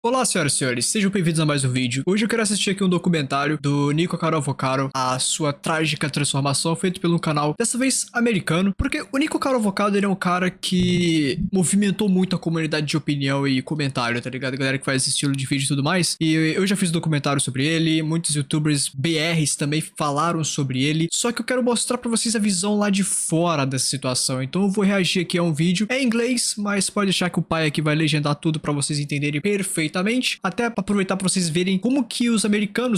Olá, senhoras e senhores, sejam bem-vindos a mais um vídeo. Hoje eu quero assistir aqui um documentário do Nikocado Avocado, a sua trágica transformação, feito pelo canal, dessa vez americano, porque o Nikocado Avocado, ele é um cara que movimentou muito a comunidade de opinião e comentário, tá ligado? A galera que faz esse estilo de vídeo e tudo mais. E eu já fiz um documentário sobre ele, muitos youtubers BRs também falaram sobre ele, só que eu quero mostrar pra vocês a visão lá de fora dessa situação. Então eu vou reagir aqui a um vídeo, é em inglês, mas pode deixar que o pai aqui vai legendar tudo pra vocês entenderem perfeitamente. Até pra aproveitar pra vocês verem como que os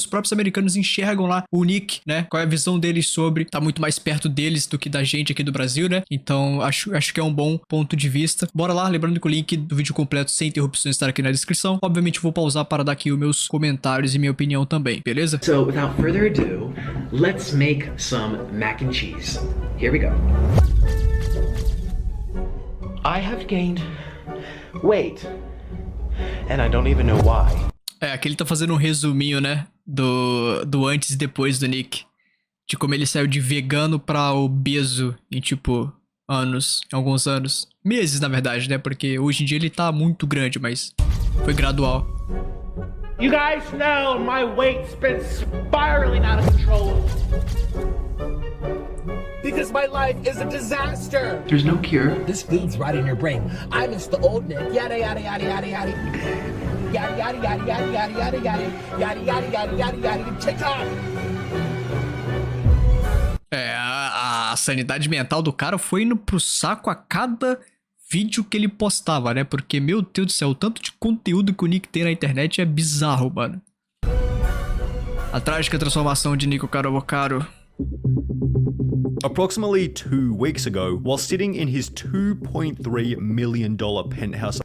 próprios americanos enxergam lá o Nick, né? Qual é a visão deles sobre, tá muito mais perto deles do que da gente aqui do Brasil, né? Então acho que é um bom ponto de vista. Bora lá, lembrando que o link do vídeo completo sem interrupções estará aqui na descrição. Obviamente eu vou pausar para dar aqui os meus comentários e minha opinião também, beleza? So without further ado, let's make some mac and cheese. Here we go. I have gained weight. And I don't even know why. É, aqui ele tá fazendo um resuminho, né, do antes e depois do Nick. De como ele saiu de vegano pra obeso em, tipo, alguns anos. Meses, na verdade, né, porque hoje em dia ele tá muito grande, mas foi gradual. You guys know my weight's been spiraling out of control. Because my life is a disaster. There's no cure. This food's right in your brain. I miss the old Nick. Yada yada yada yada yada. Yada yada yada yada yada yada yada. Yada yada yada yada yada. TikTok. É, a sanidade mental do cara foi indo pro saco a cada vídeo que ele postava, né? Porque, meu Deus do céu, o tanto de conteúdo que o Nick tem na internet é bizarro, mano. A trágica transformação de Nikocado Avocado. Approximately 2 weeks ago, while sitting in his $2.3 million penthouse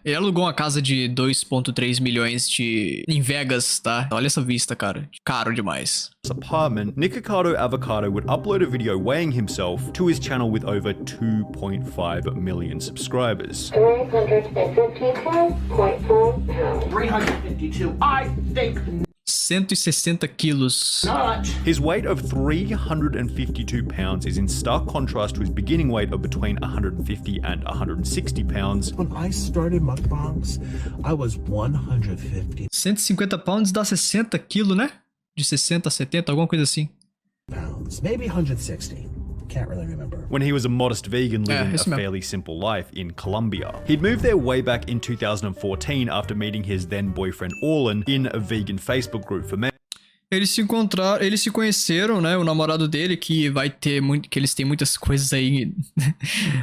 Ele alugou uma casa de 2,3 milhões em Vegas, tá? Olha essa vista, cara. Caro demais. apartment, Nikocado Avocado would upload a video weighing himself to his channel with over 2.5 million subscribers. 354.4 pounds. 352. I think 160 quilos. not. His weight of 352 pounds is in stark contrast to his beginning weight of between 150 and 160 pounds. When I started mukbangs, I was 150 150 pounds dá 60 quilos, né? De 60 a 70, alguma coisa assim. pounds, maybe 160. Can't really remember. When he was a modest vegan living a isso mesmo. fairly simple life in Colombia. He'd moved there way back in 2014 after meeting his then boyfriend Orlin in a vegan Facebook group for men. Eles se conheceram, né? O namorado dele, que que eles têm muitas coisas aí,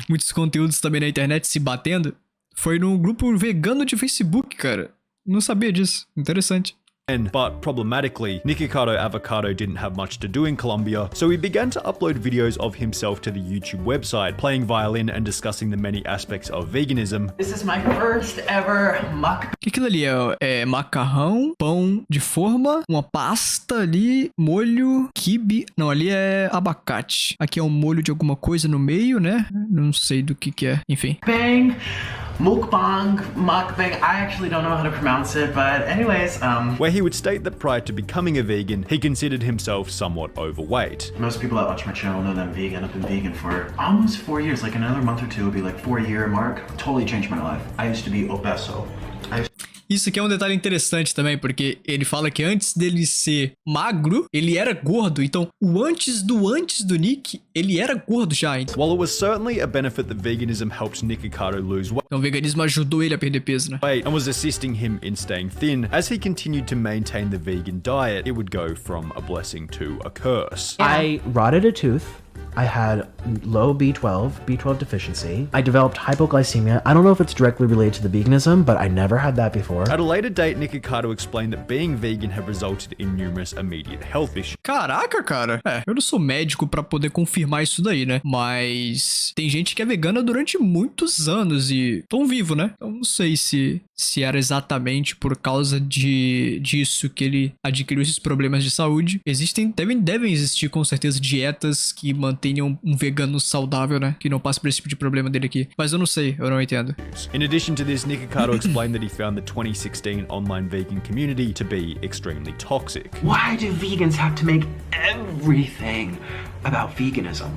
muitos conteúdos também na internet se batendo. Foi num grupo vegano de Facebook, cara. Não sabia disso. Interessante. But problematically, Nikocado Avocado didn't have much to do in Colombia, so he began to upload videos of himself to the YouTube website, playing violin and discussing the many aspects of veganism. This is my first ever O que aquilo ali é? É macarrão, pão de forma, uma pasta ali, molho, quibe. Não, ali é abacate. Aqui é um molho de alguma coisa no meio, né? Não sei do que é. Enfim. mukbang. I actually don't know how to pronounce it, but anyways, Where he would state that prior to becoming a vegan, he considered himself somewhat overweight. most people that watch my channel know that I'm vegan. I've been vegan for almost 4 years. Like another month or two will be like 4-year mark. Totally changed my life. I used to be obeso. Isso aqui é um detalhe interessante também, porque ele fala que antes dele ser magro, ele era gordo. Então, o antes do Nick, ele era gordo já. While it was certainly a benefit that veganism helped Nikocado lose Então, o veganismo ajudou ele a perder peso, né? weight and was assisting him in staying thin, as he continued to maintain the vegan diet, it would go from a blessing to a curse. I rotted a tooth. I had low B12 deficiency. I developed hypoglycemia. I don't know if it's directly related to the veganism, but I never had that before. At a later date, Nikocado explained that being vegan had resulted in numerous immediate health issues. Caraca, cara. Eu não sou médico pra poder confirmar isso daí, né? Mas tem gente que é vegana durante muitos anos e tão vivo, né? Então não sei se era exatamente por causa disso que ele adquiriu esses problemas de saúde. Devem existir com certeza dietas que mantenham um vegano saudável, né? Que não passe por esse tipo de problema dele aqui. Mas eu não sei, eu não entendo. In addition to this, Nikocado explained that he found the 2016 online vegan community to be extremely toxic. Why do vegans have to make everything about veganism?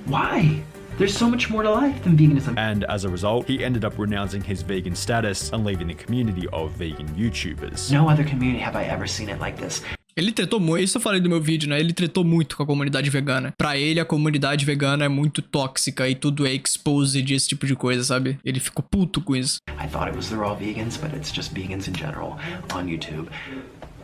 Why? There's so much more to life than veganism. And as a result, he ended up renouncing his vegan status and leaving the community of vegan YouTubers. No other community have I ever seen it like this. Ele tretou muito, isso eu falei do meu vídeo, né? Ele tretou muito com a comunidade vegana. Pra ele, a comunidade vegana é muito tóxica e tudo é exposed, esse tipo de coisa, sabe? Ele ficou puto com isso. I thought it was they're all vegans, but it's just vegans in general on YouTube.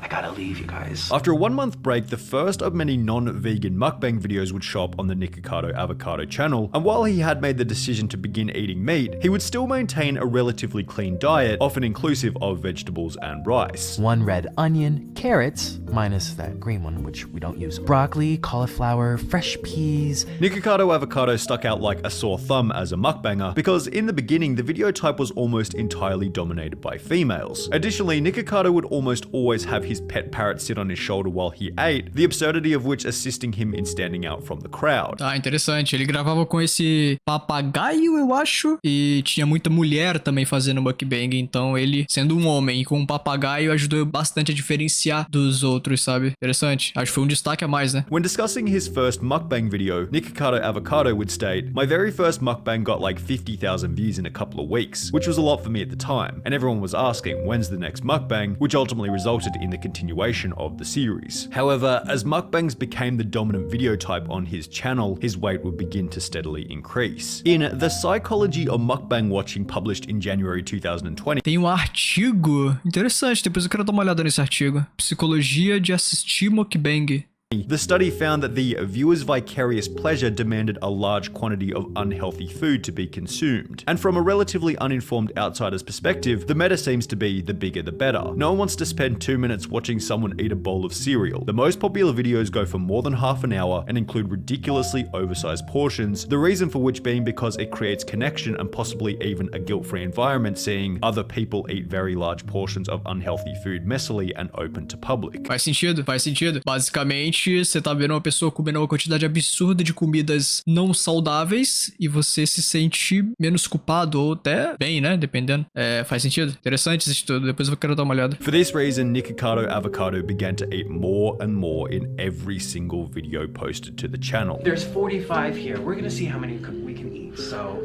I gotta leave, you guys. After a 1-month break, the first of many non-vegan mukbang videos would show up on the Nikocado Avocado channel, and while he had made the decision to begin eating meat, he would still maintain a relatively clean diet, often inclusive of vegetables and rice. 1 red onion, carrots, minus that green one, which we don't use, broccoli, cauliflower, fresh peas. Nikocado Avocado stuck out like a sore thumb as a mukbanger because in the beginning, the video type was almost entirely dominated by females. Additionally, Nikocado would almost always have his pet parrot sit on his shoulder while he ate, the absurdity of which assisting him in standing out from the crowd. Ah, interessante. Ele gravava com esse papagaio, eu acho, e tinha muita mulher também fazendo mukbang, então ele, sendo um homem e com um papagaio, ajudou bastante a diferenciar dos outros, sabe? Interessante. Acho que foi um destaque a mais, né? When discussing his first mukbang video, Nikocado Avocado would state, "My very first mukbang got like 50,000 views in a couple of weeks, which was a lot for me at the time, and everyone was asking when's the next mukbang, which ultimately resulted in the continuation of the series. However, as mukbangs became the dominant video type on his channel, his weight would begin to steadily increase. In The Psychology of Mukbang Watching, published in January 2020, Tem um artigo interessante, depois eu quero dar uma olhada nesse artigo. Psicologia de assistir mukbang. the study found that the viewer's vicarious pleasure demanded a large quantity of unhealthy food to be consumed. And from a relatively uninformed outsider's perspective, the meta seems to be the bigger the better. No one wants to spend 2 minutes watching someone eat a bowl of cereal. The most popular videos go for more than half an hour and include ridiculously oversized portions, the reason for which being because it creates connection and possibly even a guilt-free environment seeing other people eat very large portions of unhealthy food messily and open to public. Faz sentido, faz sentido. Basicamente, você tá vendo uma pessoa comendo uma quantidade absurda de comidas não saudáveis e você se sente menos culpado ou até bem, né? Dependendo. Faz sentido. Interessante isso tudo. Depois eu quero dar uma olhada. For this reason, Nikocado Avocado began to eat more and more in every single video posted to the channel. There's 45 here. We're gonna see how many we can eat. So,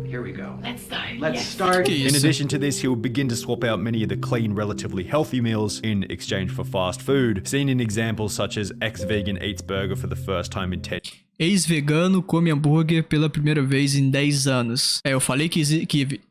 here we go. Let's start. Que In isso? addition to this, he will begin to swap out many of the clean, relatively healthy meals in exchange for fast food, seen in examples such as ex-vegan eats burger for the first time in 10 Ex-vegano come hambúrguer pela primeira vez em 10 anos. Eu falei que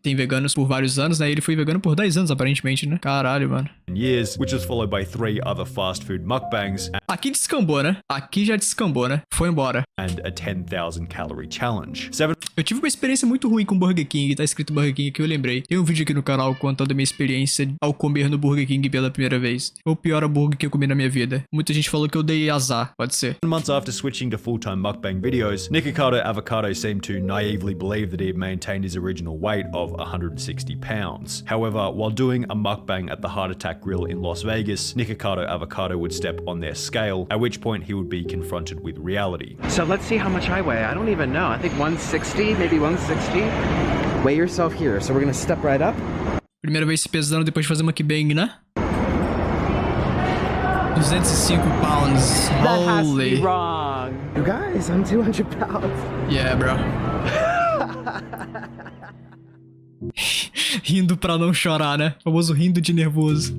tem veganos por vários anos, né? Ele foi vegano por 10 anos, aparentemente, né? Caralho, mano. years, which was followed by 3 other fast food mukbangs Aqui descambou, né? Aqui já descambou, né? Foi embora. and a 10,000 calorie challenge. 7 Eu tive uma experiência muito ruim com Burger King, tá escrito Burger King aqui, eu lembrei. Tem um vídeo aqui no canal contando a minha experiência ao comer no Burger King pela primeira vez. Foi o pior hambúrguer que eu comi na minha vida. Muita gente falou que eu dei azar, pode ser. months after switching to full-time mukbang videos, Nikocado Avocado seemed to naively believe that he had maintained his original weight of 160 pounds. However, while doing a mukbang at the Heart Attack Grill in Las Vegas, Nikocado Avocado would step on their scale, at which point he would be confronted with reality. So let's see how much I weigh. I don't even know. I think 160, maybe 160. Weigh yourself here. So we're gonna step right up. Primeira vez se pesando depois de fazer mukbang, né? 205 pounds. That has to be Holy. wrong. You guys, I'm 200 pounds. Yeah, bro. Rindo pra não chorar, né? O famoso rindo de nervoso.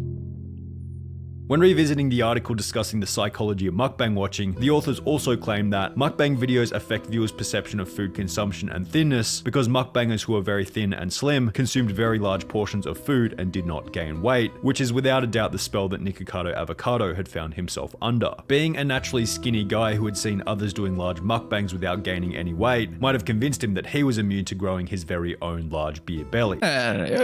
When revisiting the article discussing the psychology of mukbang watching, the authors also claim that mukbang videos affect viewers' perception of food consumption and thinness because mukbangers who are very thin and slim consumed very large portions of food and did not gain weight, which is without a doubt the spell that Nikocado Avocado had found himself under. Being a naturally skinny guy who had seen others doing large mukbangs without gaining any weight might have convinced him that he was immune to growing his very own large beer belly.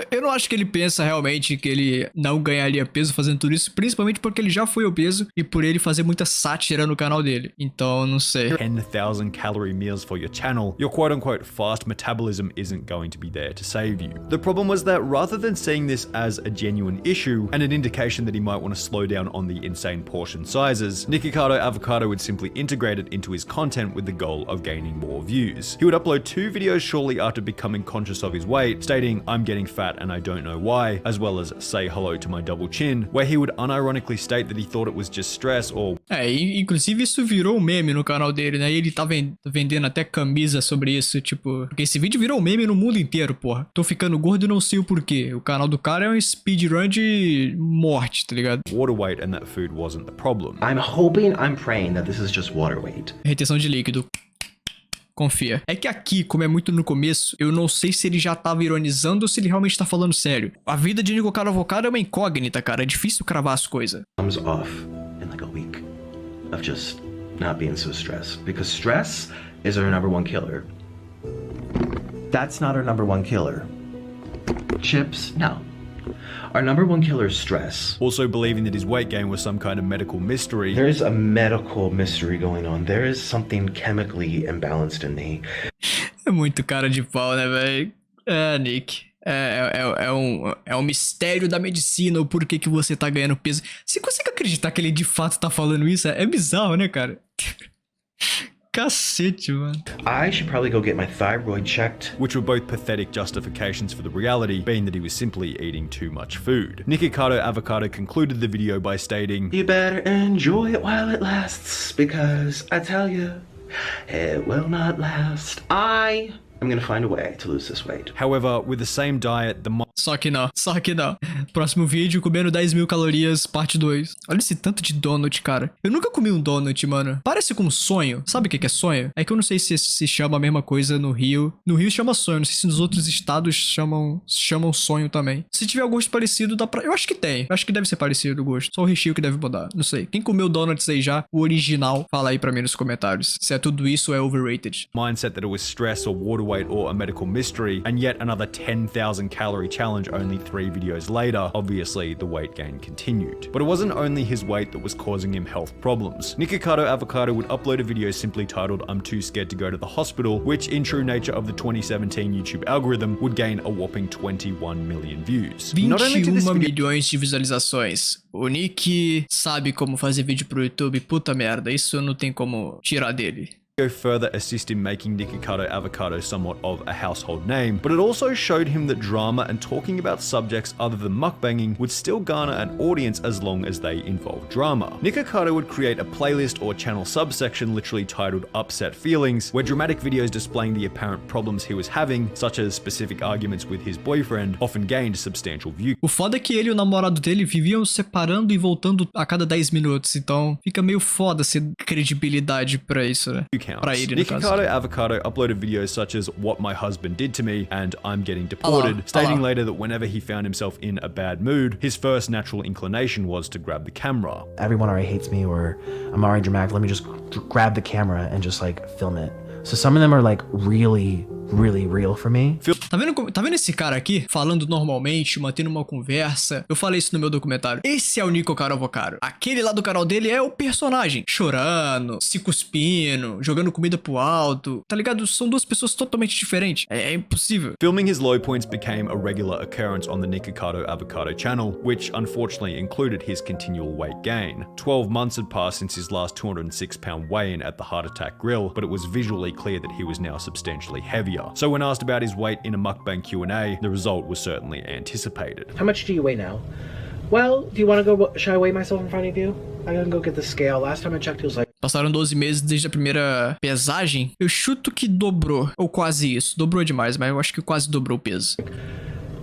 Eu não acho que ele pensa realmente que ele não ganharia peso fazendo tudo isso, principalmente porque ele já foi obeso e por ele fazer muita sátira no canal dele. Então, não sei. 10,000 calorie meals for your channel, your quote-unquote fast metabolism isn't going to be there to save you. The problem was that rather than seeing this as a genuine issue and an indication that he might want to slow down on the insane portion sizes, Nikocado Avocado would simply integrate it into his content with the goal of gaining more views. He would upload 2 videos shortly after becoming conscious of his weight, stating, "I'm getting fat and I don't know why," as well as "say hello to my double chin," where he would unironically ironically state that he thought it was just stress or... Inclusive isso virou um meme no canal dele, né? E ele tá vendendo até camisa sobre isso, tipo... Porque esse vídeo virou um meme no mundo inteiro, porra. Tô ficando gordo e não sei o porquê. O canal do cara é um speedrun de morte, tá ligado? water weight and that food wasn't the problem. I'm hoping, I'm praying that this is just water weight. Retenção de líquido. Confia. É que aqui, como é muito no começo, eu não sei se ele já tava ironizando ou se ele realmente tá falando sério. A vida de Nikocado Avocado é uma incógnita, cara. É difícil cravar as coisas. Comes off in like a week of just not being so stressed. Because stress is our #1 killer. That's not our #1 killer. Chips? No. Our #1 killer is stress. Also believing that his weight gain was some kind of medical mystery. There is a medical mystery going on. There is something chemically imbalanced in me. É muito cara de pau, né, velho? É, Nick. É um mistério da medicina o porquê que você tá ganhando peso. Você consegue acreditar que ele de fato tá falando isso? É bizarro, né, cara? Cacete, mano. I should probably go get my thyroid checked. Which were both pathetic justifications for the reality, being that he was simply eating too much food. Nikocado Avocado concluded the video by stating, "You better enjoy it while it lasts, because I tell you, it will not last. I'm gonna find a way to lose this weight." However, with the same diet, Só que não. Próximo vídeo, comendo 10.000 calorias, parte 2. Olha esse tanto de donut, cara. Eu nunca comi um donut, mano. Parece com um sonho. Sabe o que é sonho? É que eu não sei se se chama a mesma coisa no Rio. No Rio chama sonho, não sei se nos outros estados chamam sonho também. Se tiver gosto parecido, dá pra... Eu acho que tem. Eu acho que deve ser parecido o gosto. Só o recheio que deve mudar. Não sei. Quem comeu donuts aí já, o original, fala aí pra mim nos comentários. Se é tudo isso ou é overrated. mindset that it was stress or water weight or a medical mystery, and yet another 10,000 calorie challenge only 3 videos later, obviously the weight gain continued. But it wasn't only his weight that was causing him health problems. Nikocado Avocado would upload a video simply titled "I'm too scared to go to the hospital," which in true nature of the 2017 YouTube algorithm would gain a whopping 21 million views. 21 milhões de visualizações. O Nick sabe como fazer vídeo pro YouTube, puta merda, isso não tem como tirar dele. Go further assist in making Nikocado Avocado somewhat of a household name, but it also showed him that drama and talking about subjects other than mukbanging would still garner an audience as long as they involve drama. Nikocado would create a playlist or channel subsection literally titled Upset Feelings, where dramatic videos displaying the apparent problems he was having, such as specific arguments with his boyfriend, often gained substantial views. O foda é que ele e o namorado dele viviam separando e voltando a cada 10 minutos, então fica meio foda ser credibilidade pra isso, né? Nikocado Avocado uploaded videos such as "What My Husband Did to Me" and "I'm Getting Deported," stating later that whenever he found himself in a bad mood, his first natural inclination was to grab the camera. Everyone already hates me, or I'm already dramatic. Let me just grab the camera and just like film it. So some of them are like really real for me. Tá vendo esse cara aqui? Falando normalmente, mantendo uma conversa. Eu falei isso no meu documentário. Esse é o Nikocado Avocado. Aquele lá do canal dele é o personagem. Chorando, se cuspindo, jogando comida pro alto. Tá ligado? São duas pessoas totalmente diferentes. É impossível. Filming his low points became a regular occurrence on the Nikocado Avocado channel, which unfortunately included his continual weight gain. 12 months had passed since his last 206-pound weigh-in at the Heart Attack Grill, but it was visually clear that he was now substantially heavier. So when asked about his weight in a mukbang Q&A, the result was certainly anticipated. How much do you weigh now? Well, do you want to go, should I weigh myself in front of you? I'm gonna go get the scale. Last time I checked, it was like... Passaram 12 meses desde a primeira pesagem. Eu chuto que dobrou, ou quase isso. Dobrou demais, mas eu acho que quase dobrou o peso.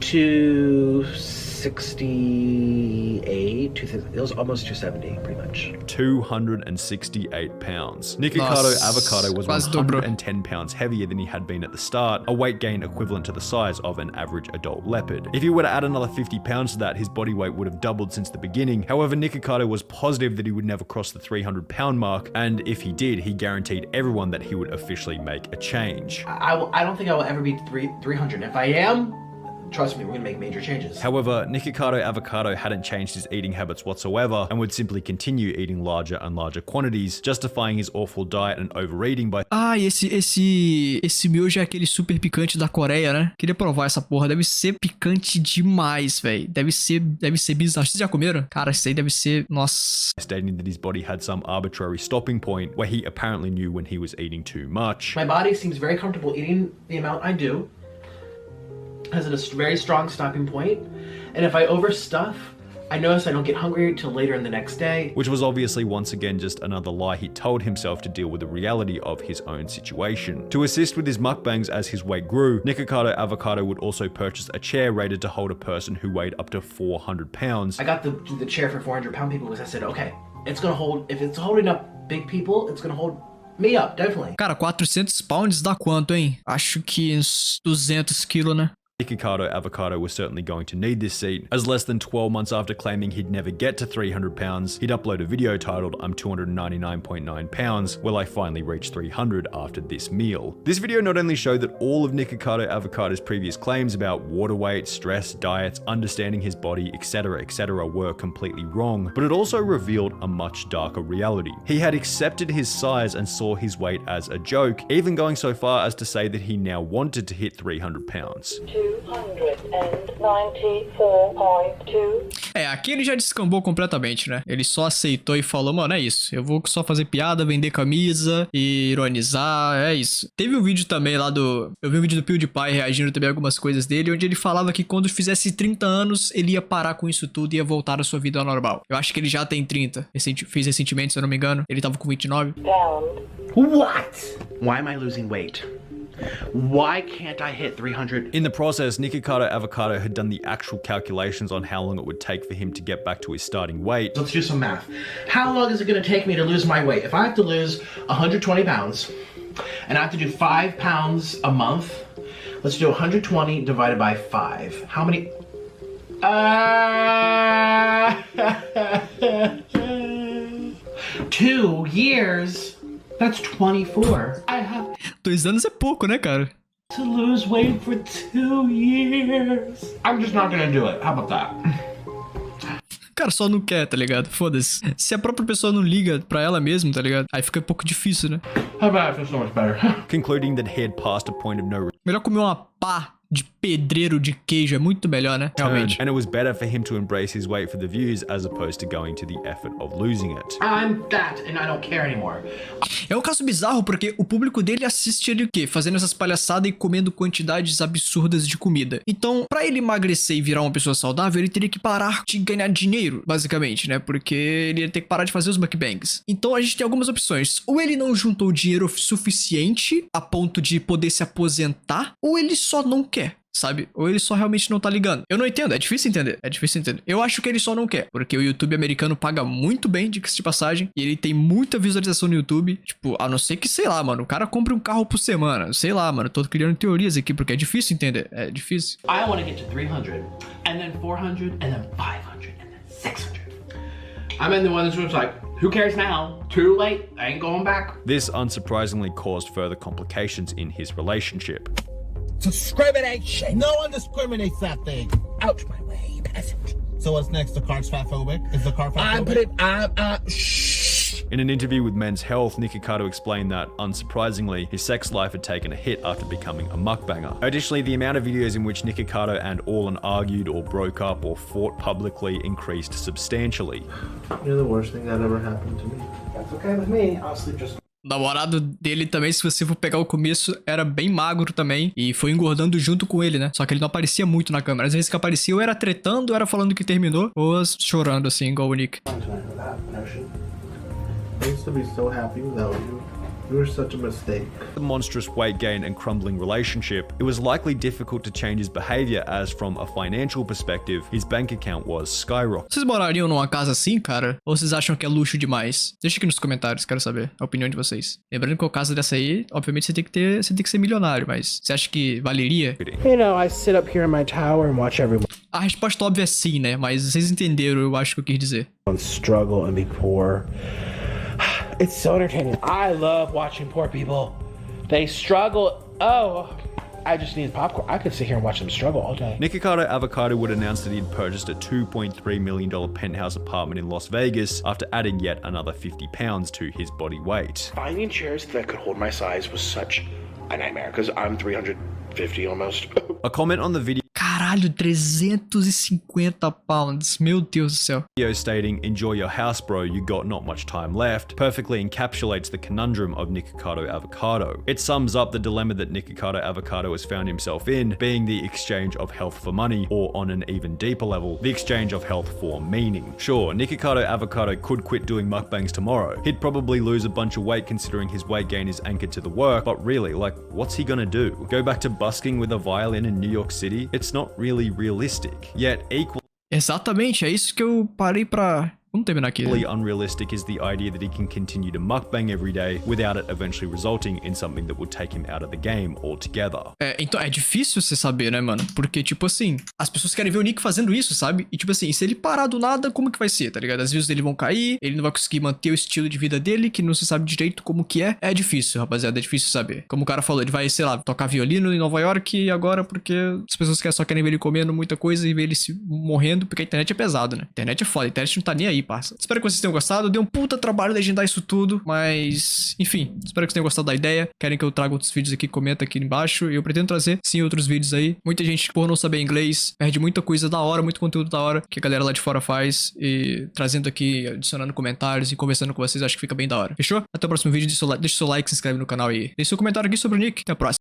268, it was almost 270, pretty much. 268 pounds. Nikocado Avocado was 110 pounds heavier than he had been at the start, a weight gain equivalent to the size of an average adult leopard. If he were to add another 50 pounds to that, his body weight would have doubled since the beginning. However, Nikocado was positive that he would never cross the 300-pound mark, and if he did, he guaranteed everyone that he would officially make a change. I don't think I will ever be 300. If I am, trust me, we're gonna make major changes. However, Nikocado Avocado hadn't changed his eating habits whatsoever and would simply continue eating larger and larger quantities, justifying his awful diet and overeating by... Esse miojo é aquele super picante da Coreia, né? Queria provar essa porra, deve ser picante demais, velho. Deve ser bizarro. Vocês já comeram? Cara, isso aí deve ser... Nossa. Stating that his body had some arbitrary stopping point where he apparently knew when he was eating too much. My body seems very comfortable eating the amount I do. Has a very strong stopping point, and if I overstuff, I notice I don't get hungry till later in the next day. Which was obviously once again just another lie he told himself to deal with the reality of his own situation. To assist with his mukbangs as his weight grew, Nikocado Avocado would also purchase a chair rated to hold a person who weighed up to 400 pounds. I got the chair for 400-pound people because I said, okay, it's gonna hold, if it's holding up big people, it's gonna hold me up, definitely. Cara, 400 pounds dá quanto, hein? Acho que uns 200 quilos, né? Nikocado Avocado was certainly going to need this seat, as less than 12 months after claiming he'd never get to 300 pounds, he'd upload a video titled "I'm 299.9 pounds, will I finally reach 300 after this meal?" This video not only showed that all of Nikocado Avocado's previous claims about water weight, stress, diets, understanding his body, etc., were completely wrong, but it also revealed a much darker reality. He had accepted his size and saw his weight as a joke, even going so far as to say that he now wanted to hit 300 pounds. 294.2. Aqui ele já descambou completamente, né? Ele só aceitou e falou, mano, é isso. Eu vou só fazer piada, vender camisa e ironizar, é isso. Teve um vídeo também lá do... Eu vi um vídeo do PewDiePie reagindo também a algumas coisas dele, onde ele falava que quando fizesse 30 anos, ele ia parar com isso tudo e ia voltar à sua vida normal. Eu acho que ele já tem 30. Fez recentemente, se eu não me engano. Ele tava com 29. Down. What? Why am I losing weight? Why can't I hit 300? In the process, Nikocado Avocado had done the actual calculations on how long it would take for him to get back to his starting weight. Let's do some math. How long is it gonna take me to lose my weight? If I have to lose 120 pounds, and I have to do 5 pounds a month, let's do 120 divided by 5. How many? 2 years? That's 24. I have 2 anos é pouco, né, cara? to lose weight for 2 years. I'm just not gonna do it. How about that? O cara só não quer, tá ligado? Foda-se. Se a própria pessoa não liga pra ela mesma, tá ligado? Aí fica um pouco difícil, né? How about I feel so much better? Concluding that he had passed a point of no Melhor comer uma pá de pedreiro de queijo, é muito melhor, né? Realmente. and it was better for him to embrace his weight for the views as opposed to going to the effort of losing it. I'm fat and I don't care anymore. É um caso bizarro porque o público dele assiste ele o quê? Fazendo essas palhaçadas e comendo quantidades absurdas de comida. Então, pra ele emagrecer e virar uma pessoa saudável, ele teria que parar de ganhar dinheiro, basicamente, né? Porque ele ia ter que parar de fazer os mukbangs. Então, a gente tem algumas opções. Ou ele não juntou dinheiro suficiente a ponto de poder se aposentar, ou ele só não quer. Sabe? Ou ele só realmente não tá ligando. Eu não entendo, é difícil entender. É difícil entender. Eu acho que ele só não quer. Porque o YouTube americano paga muito bem, diga-se de passagem. E ele tem muita visualização no YouTube. Tipo, a não ser que, sei lá, mano, o cara compre um carro por semana. Sei lá, mano, tô criando teorias aqui porque é difícil entender. É difícil. I want to get to 300, and then 400, and then 500, and then 600. I'm in the one that's like, who cares now? Too late. I ain't going back. This unsurprisingly caused further complications in his relationship. Discrimination! No one discriminates that thing! Out my way, you peasant. So what's next? The car's fatphobic? Is the car fatphobic? Shh. In an interview with Men's Health, Nikocado explained that, unsurprisingly, his sex life had taken a hit after becoming a mukbanger. Additionally, the amount of videos in which Nikocado and Orlan argued or broke up or fought publicly increased substantially. You're the worst thing that ever happened to me. That's okay with me. I'll sleep just... O namorado dele também, se você for pegar o começo, era bem magro também. E foi engordando junto com ele, né? Só que ele não aparecia muito na câmera. Às vezes que aparecia, ou era tretando, ou era falando que terminou, ou chorando assim, igual o Nick. I used to be so happy without you. You were such a mistake. The monstrous weight gain and crumbling relationship, it was likely difficult to change his behavior as, from a financial perspective, his bank account was skyrocketing. Vocês morariam numa casa assim, cara? Ou vocês acham que é luxo demais? Deixa aqui nos comentários, quero saber a opinião de vocês. Lembrando que a casa dessa aí, obviamente você tem que ser milionário, mas você acha que valeria? You know, I sit up here in my tower and watch everyone A resposta óbvia é sim, né? Mas vocês entenderam, eu acho que eu quis dizer. struggle and be poor. It's so entertaining. I love watching poor people. They struggle. Oh, I just need popcorn. I could sit here and watch them struggle all day. Nikocado Avocado would announce that he'd purchased a $2.3 million penthouse apartment in Las Vegas after adding yet another 50 pounds to his body weight. Finding chairs that could hold my size was such a nightmare because I'm 350 almost. A comment on the video Caralho, 350 pounds. Meu Deus do céu. Video stating, "Enjoy your house, bro, you got not much time left," perfectly encapsulates the conundrum of Nikocado Avocado. It sums up the dilemma that Nikocado Avocado has found himself in, being the exchange of health for money, or on an even deeper level, the exchange of health for meaning. Sure, Nikocado Avocado could quit doing mukbangs tomorrow. He'd probably lose a bunch of weight considering his weight gain is anchored to the work, but really, like, what's he gonna do? Go back to busking with a violin in New York City? It's not really realistic. Yet equally Exatamente, é isso que eu parei pra... Vamos terminar aqui. unrealistic is the idea that he can continue to mukbang every day without it eventually resulting in something that would take him out of the game altogether. Então, é difícil você saber, né, mano? Porque, tipo assim, as pessoas querem ver o Nick fazendo isso, sabe? E, tipo assim, se ele parar do nada, como que vai ser, tá ligado? As views dele vão cair, ele não vai conseguir manter o estilo de vida dele, que não se sabe direito como que é. É difícil, rapaziada, é difícil saber. Como o cara falou, ele vai, sei lá, tocar violino em Nova York agora porque as pessoas só querem ver ele comendo muita coisa e ver ele se morrendo, porque a internet é pesado, né? A internet é foda, a internet não tá nem aí, parça. Espero que vocês tenham gostado. Deu um puta trabalho legendar isso tudo, mas, enfim, espero que vocês tenham gostado da ideia. Querem que eu traga outros vídeos aqui, comenta aqui embaixo. Eu pretendo trazer, sim, outros vídeos aí. Muita gente, por não saber inglês, perde muita coisa da hora, muito conteúdo da hora que a galera lá de fora faz. E trazendo aqui, adicionando comentários e conversando com vocês, acho que fica bem da hora. Fechou? Até o próximo vídeo. Deixa o seu like, se inscreve no canal e deixa seu comentário aqui sobre o Nick. Até a próxima.